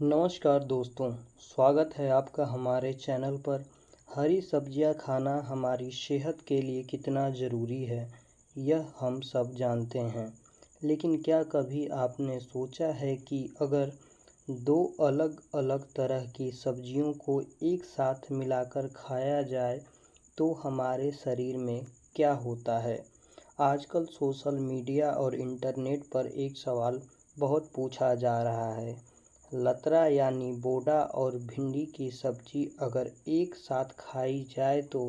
नमस्कार दोस्तों, स्वागत है आपका हमारे चैनल पर। हरी सब्जियां खाना हमारी सेहत के लिए कितना ज़रूरी है, यह हम सब जानते हैं। लेकिन क्या कभी आपने सोचा है कि अगर दो अलग-अलग तरह की सब्जियों को एक साथ मिलाकर खाया जाए, तो हमारे शरीर में क्या होता है? आजकल सोशल मीडिया और इंटरनेट पर एक सवाल बहुत पूछा जा रहा है। लतरा यानी बोड़ा और भिंडी की सब्जी अगर एक साथ खाई जाए तो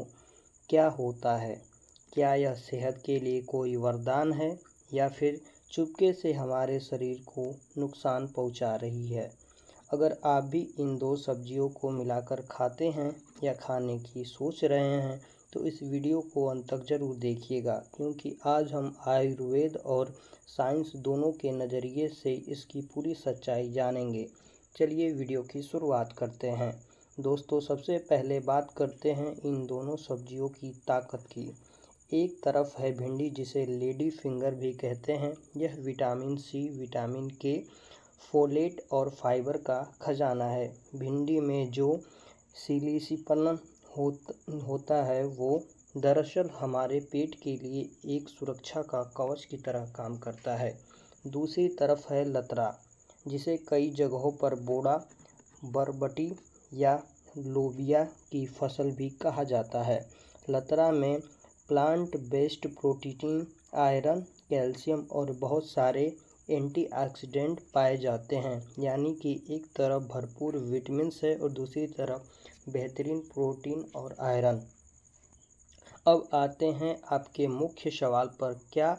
क्या होता है? क्या यह सेहत के लिए कोई वरदान है या फिर चुपके से हमारे शरीर को नुकसान पहुंचा रही है? अगर आप भी इन दो सब्जियों को मिलाकर खाते हैं या खाने की सोच रहे हैं तो इस वीडियो को अंत तक ज़रूर देखिएगा, क्योंकि आज हम आयुर्वेद और साइंस दोनों के नज़रिए से इसकी पूरी सच्चाई जानेंगे। चलिए वीडियो की शुरुआत करते हैं। दोस्तों, सबसे पहले बात करते हैं इन दोनों सब्जियों की ताकत की। एक तरफ है भिंडी, जिसे लेडी फिंगर भी कहते हैं। यह विटामिन सी, विटामिन के, फोलेट और फाइबर का खजाना है। भिंडी में जो सिलिसिपन होता है वो दरअसल हमारे पेट के लिए एक सुरक्षा का कवच की तरह काम करता है। दूसरी तरफ है लतरा, जिसे कई जगहों पर बोड़ा, बरबटी या लोबिया की फसल भी कहा जाता है। लतरा में plant based protein, iron, calcium और बहुत सारे एंटीऑक्सीडेंट पाए जाते हैं। यानी कि एक तरफ भरपूर विटामिन है और दूसरी तरफ बेहतरीन प्रोटीन और आयरन। अब आते हैं आपके मुख्य सवाल पर, क्या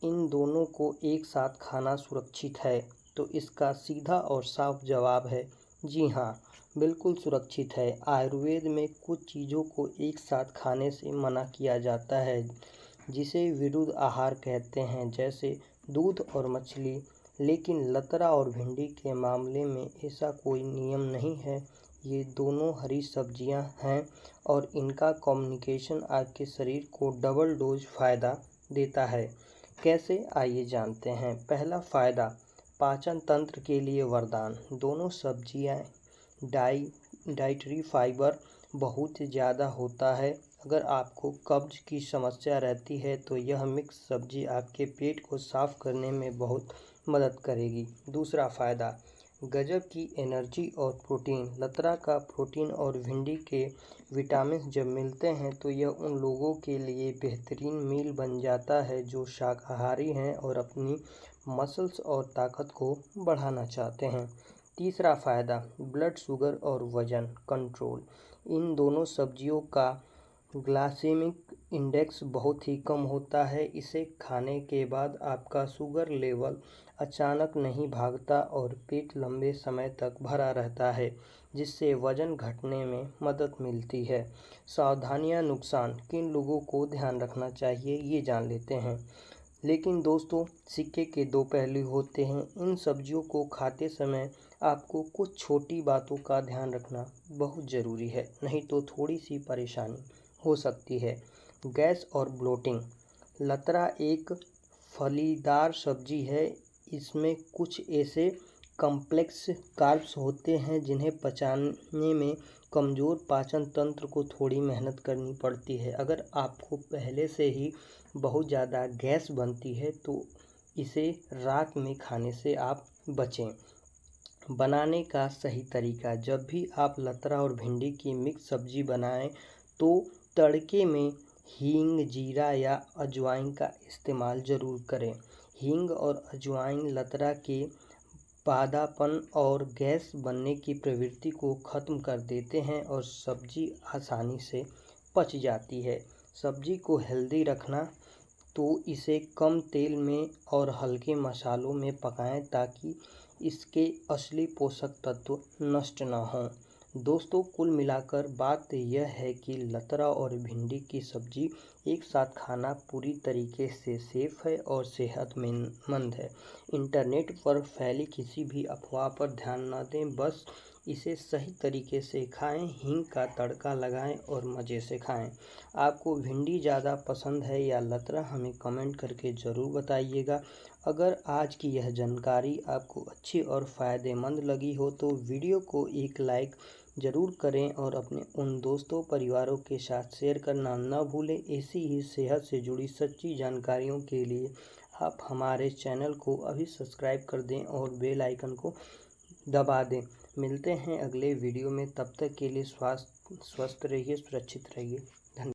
इन दोनों को एक साथ खाना सुरक्षित है? तो इसका सीधा और साफ जवाब है जी हाँ, बिल्कुल सुरक्षित है। आयुर्वेद में कुछ चीज़ों को एक साथ खाने से मना किया जाता है, जिसे विरुद्ध आहार कहते हैं, जैसे दूध और मछली। लेकिन लतरा और भिंडी के मामले में ऐसा कोई नियम नहीं है। ये दोनों हरी सब्जियां हैं और इनका कॉम्बिनेशन आपके शरीर को डबल डोज फ़ायदा देता है। कैसे, आइए जानते हैं। पहला फ़ायदा, पाचन तंत्र के लिए वरदान। दोनों सब्जियां डाइटरी फाइबर बहुत ज़्यादा होता है। अगर आपको कब्ज की समस्या रहती है तो यह मिक्स सब्जी आपके पेट को साफ करने में बहुत मदद करेगी। दूसरा फ़ायदा, गजब की एनर्जी और प्रोटीन। लतरा का प्रोटीन और भिंडी के विटामिन जब मिलते हैं तो यह उन लोगों के लिए बेहतरीन मील बन जाता है जो शाकाहारी हैं और अपनी मसल्स और ताकत को बढ़ाना चाहते हैं। तीसरा फ़ायदा, ब्लड शुगर और वज़न कंट्रोल। इन दोनों सब्जियों का ग्लाइसेमिक इंडेक्स बहुत ही कम होता है। इसे खाने के बाद आपका शुगर लेवल अचानक नहीं भागता और पेट लंबे समय तक भरा रहता है, जिससे वज़न घटने में मदद मिलती है। सावधानियां, नुकसान, किन लोगों को ध्यान रखना चाहिए, ये जान लेते हैं। लेकिन दोस्तों, सिक्के के दो पहलू होते हैं। इन सब्जियों को खाते समय आपको कुछ छोटी बातों का ध्यान रखना बहुत ज़रूरी है, नहीं तो थोड़ी सी परेशानी हो सकती है। गैस और ब्लोटिंग। लतरा एक फलीदार सब्जी है। इसमें कुछ ऐसे कॉम्प्लेक्स कार्ब्स होते हैं जिन्हें पचाने में कमज़ोर पाचन तंत्र को थोड़ी मेहनत करनी पड़ती है। अगर आपको पहले से ही बहुत ज़्यादा गैस बनती है तो इसे रात में खाने से आप बचें। बनाने का सही तरीका, जब भी आप लतरा और भिंडी की मिक्स सब्जी बनाएं तो तड़के में हींग, जीरा या अजवाइन का इस्तेमाल ज़रूर करें। हींग और अजवाइन लतरा के पादापन और गैस बनने की प्रवृत्ति को ख़त्म कर देते हैं और सब्जी आसानी से पच जाती है। सब्जी को हेल्दी रखना तो इसे कम तेल में और हल्के मसालों में पकाएं ताकि इसके असली पोषक तत्व नष्ट न हों। दोस्तों, कुल मिलाकर बात यह है कि लतरा और भिंडी की सब्जी एक साथ खाना पूरी तरीके से सेफ है और सेहतमंद है। इंटरनेट पर फैली किसी भी अफवाह पर ध्यान न दें, बस इसे सही तरीके से खाएं, हींग का तड़का लगाएं और मज़े से खाएं। आपको भिंडी ज़्यादा पसंद है या लतरा, हमें कमेंट करके ज़रूर बताइएगा। अगर आज की यह जानकारी आपको अच्छी और फ़ायदेमंद लगी हो तो वीडियो को एक लाइक ज़रूर करें और अपने उन दोस्तों परिवारों के साथ शेयर करना न भूलें। ऐसी ही सेहत से जुड़ी सच्ची जानकारियों के लिए आप हमारे चैनल को अभी सब्सक्राइब कर दें और बेल आइकन को दबा दें। मिलते हैं अगले वीडियो में, तब तक के लिए स्वस्थ रहिए, सुरक्षित रहिए।